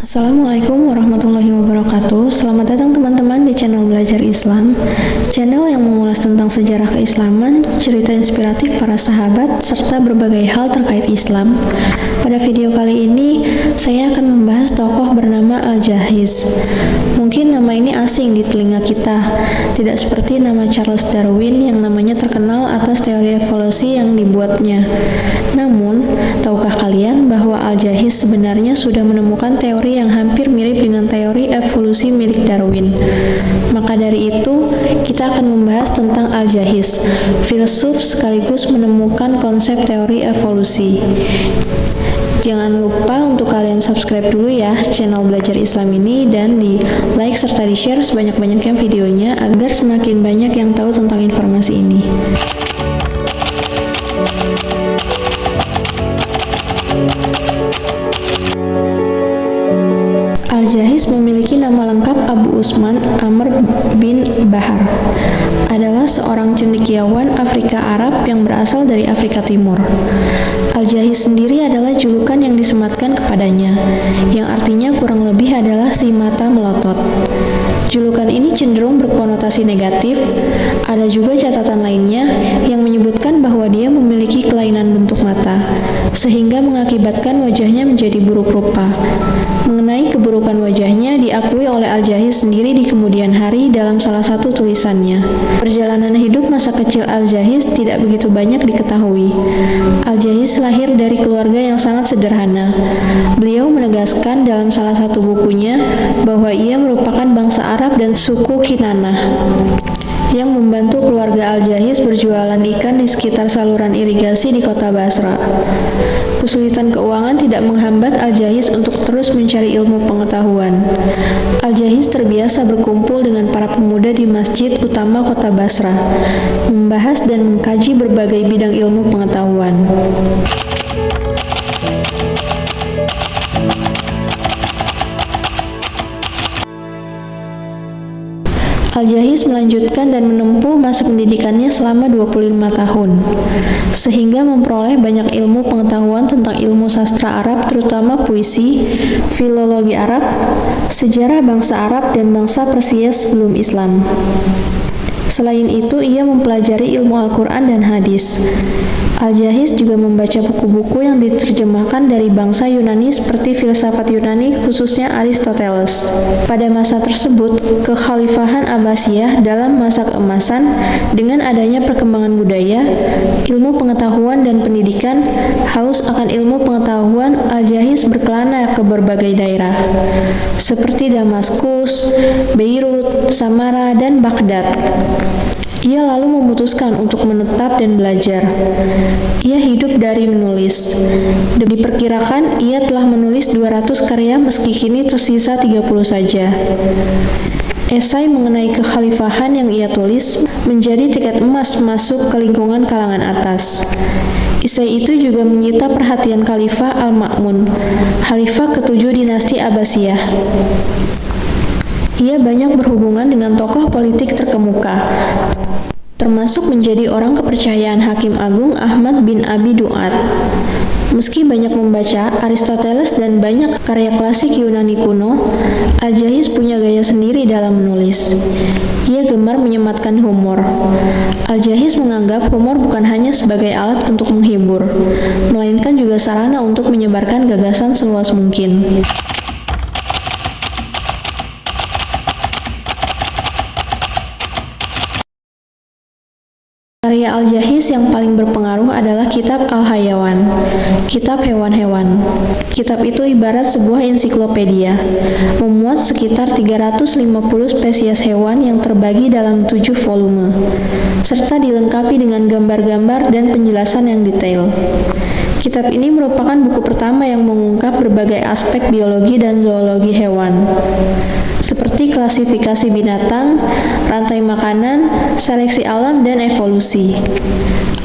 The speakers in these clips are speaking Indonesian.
Assalamualaikum warahmatullahi wabarakatuh. Selamat datang teman-teman di channel Belajar Islam, channel yang mengulas tentang sejarah keislaman, cerita inspiratif para sahabat, serta berbagai hal terkait Islam. Pada video kali ini, saya akan membahas tokoh bernama Al-Jahiz. Mungkin nama ini asing di telinga kita, tidak seperti nama Charles Darwin yang namanya terkenal atas teori evolusi yang dibuatnya. Namun, tahukah kalian bahwa Al-Jahiz sebenarnya sudah menemukan teori yang hampir mirip dengan teori evolusi milik Darwin? Maka dari itu, kita akan membahas tentang Al-Jahiz, filsuf sekaligus menemukan konsep teori evolusi. Jangan lupa untuk kalian subscribe dulu ya channel Belajar Islam ini, dan di like serta di share sebanyak-banyaknya videonya agar semakin banyak yang tahu tentang informasi ini. Al-Jahiz memiliki nama lengkap Abu Usman Amr bin Bahar. Adalah seorang cendekiawan Afrika Arab yang berasal dari Afrika Timur. Al-Jahiz sendiri adalah julukan yang disematkan kepadanya, yang artinya kurang lebih adalah si mata melotot. Julukan ini cenderung berkonotasi negatif. Ada juga catatan lainnya yang menyebutkan bahwa dia memiliki kelainan bentuk mata, sehingga mengakibatkan wajahnya menjadi buruk rupa. Mengenai keburukan wajahnya diakui oleh Al-Jahiz sendiri di kemudian hari dalam salah satu tulisannya. Perjalanan hidup masa kecil Al-Jahiz tidak begitu banyak diketahui. Al-Jahiz lahir dari keluarga yang sangat sederhana. Beliau menegaskan dalam salah satu bukunya bahwa ia merupakan bangsa Arab dan suku Kinanah yang membantu keluarga Al-Jahiz berjualan ikan di sekitar saluran irigasi di kota Basra. Kesulitan keuangan tidak menghambat Al-Jahiz untuk terus mencari ilmu pengetahuan. Al-Jahiz terbiasa berkumpul dengan para pemuda di masjid utama kota Basra, membahas dan mengkaji berbagai bidang ilmu pengetahuan. Al-Jahiz melanjutkan dan menempuh masa pendidikannya selama 25 tahun, sehingga memperoleh banyak ilmu pengetahuan tentang ilmu sastra Arab, terutama puisi, filologi Arab, sejarah bangsa Arab dan bangsa Persia sebelum Islam. Selain itu, ia mempelajari ilmu Al-Quran dan hadis. Al-Jahiz juga membaca buku-buku yang diterjemahkan dari bangsa Yunani seperti filsafat Yunani, khususnya Aristoteles. Pada masa tersebut, kekhalifahan Abbasiyah dalam masa keemasan dengan adanya perkembangan budaya, ilmu pengetahuan dan pendidikan. Haus akan ilmu pengetahuan, Al-Jahiz berkelana ke berbagai daerah seperti Damaskus, Beirut, Samara, dan Baghdad. Ia lalu memutuskan untuk menetap dan belajar. Ia hidup dari menulis. Diperkirakan ia telah menulis 200 karya meski kini tersisa 30 saja. Esai mengenai kekhalifahan yang ia tulis menjadi tiket emas masuk ke lingkungan kalangan atas. Esai itu juga menyita perhatian Khalifah Al-Ma'mun, Khalifah ke-7 dinasti Abbasiyah. Ia banyak berhubungan dengan tokoh politik terkemuka, termasuk menjadi orang kepercayaan Hakim Agung Ahmad bin Abi Duat. Meski banyak membaca Aristoteles dan banyak karya klasik Yunani kuno, Al-Jahiz punya gaya sendiri dalam menulis. Ia gemar menyematkan humor. Al-Jahiz menganggap humor bukan hanya sebagai alat untuk menghibur, melainkan juga sarana untuk menyebarkan gagasan seluas mungkin. Karya Al-Jahiz yang paling berpengaruh adalah Kitab Al-Hayawan, Kitab Hewan-Hewan. Kitab itu ibarat sebuah ensiklopedia, memuat sekitar 350 spesies hewan yang terbagi dalam 7 volume, serta dilengkapi dengan gambar-gambar dan penjelasan yang detail. Kitab ini merupakan buku pertama yang mengungkap berbagai aspek biologi dan zoologi hewan, seperti klasifikasi binatang, rantai makanan, seleksi alam, dan evolusi.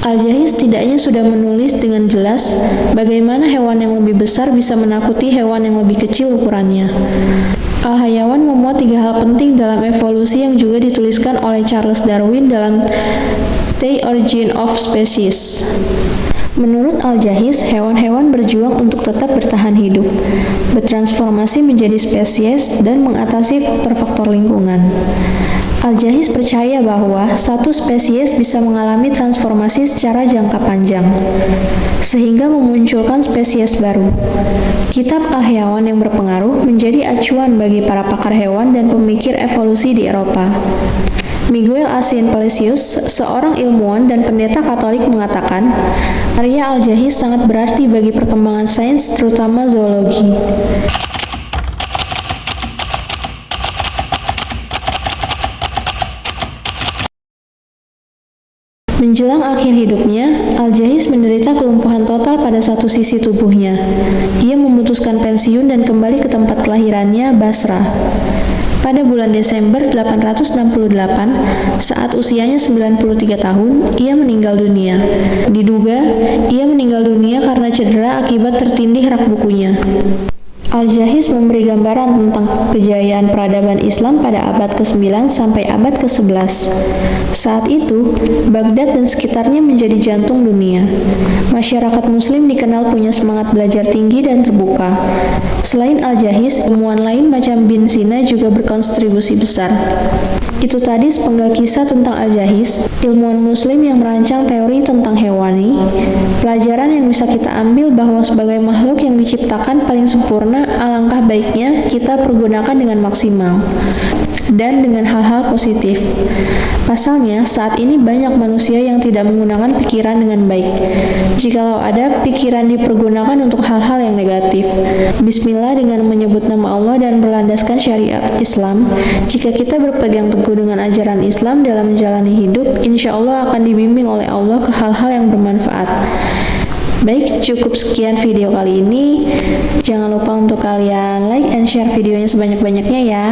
Al-Jahiz setidaknya sudah menulis dengan jelas bagaimana hewan yang lebih besar bisa menakuti hewan yang lebih kecil ukurannya. Al-Hayawan memuat 3 hal penting dalam evolusi yang juga dituliskan oleh Charles Darwin dalam The Origin of Species. Menurut Al-Jahiz, hewan-hewan berjuang untuk tetap bertahan hidup, bertransformasi menjadi spesies, dan mengatasi faktor-faktor lingkungan. Al-Jahiz percaya bahwa satu spesies bisa mengalami transformasi secara jangka panjang, sehingga memunculkan spesies baru. Kitab Al-Hayawan yang berpengaruh menjadi acuan bagi para pakar hewan dan pemikir evolusi di Eropa. Miguel Asien Palacios, seorang ilmuwan dan pendeta Katolik, mengatakan, karya Al-Jahiz sangat berarti bagi perkembangan sains, terutama zoologi. Menjelang akhir hidupnya, Al-Jahiz menderita kelumpuhan total pada satu sisi tubuhnya. Ia memutuskan pensiun dan kembali ke tempat kelahirannya, Basra. Pada bulan Desember 868, saat usianya 93 tahun, ia meninggal dunia. Diduga, ia meninggal dunia karena cedera akibat tertindih rak bukunya. Al-Jahiz memberi gambaran tentang kejayaan peradaban Islam pada abad ke-9 sampai abad ke-11. Saat itu, Baghdad dan sekitarnya menjadi jantung dunia. Masyarakat Muslim dikenal punya semangat belajar tinggi dan terbuka. Selain Al-Jahiz, ilmuwan lain macam Bin Sina juga berkontribusi besar. Itu tadi sepenggal kisah tentang Al-Jahiz, ilmuwan Muslim yang merancang teori tentang hewani. Pelajaran yang bisa kita ambil bahwa sebagai makhluk yang diciptakan paling sempurna, alangkah baiknya kita pergunakan dengan maksimal dan dengan hal-hal positif. Pasalnya, saat ini banyak manusia yang tidak menggunakan pikiran dengan baik. Jikalau ada, pikiran dipergunakan untuk hal-hal yang negatif. Bismillah dengan menyebut nama Allah dan berlandaskan syariat Islam. Jika kita berpegang teguh dengan ajaran Islam dalam menjalani hidup, insya Allah akan dibimbing oleh Allah ke hal-hal yang bermanfaat. Baik, cukup sekian video kali ini. Jangan lupa untuk kalian like and share videonya sebanyak-banyaknya ya.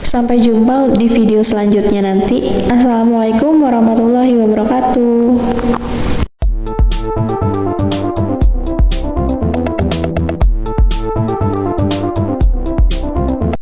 Sampai jumpa di video selanjutnya nanti. Assalamualaikum warahmatullahi wabarakatuh.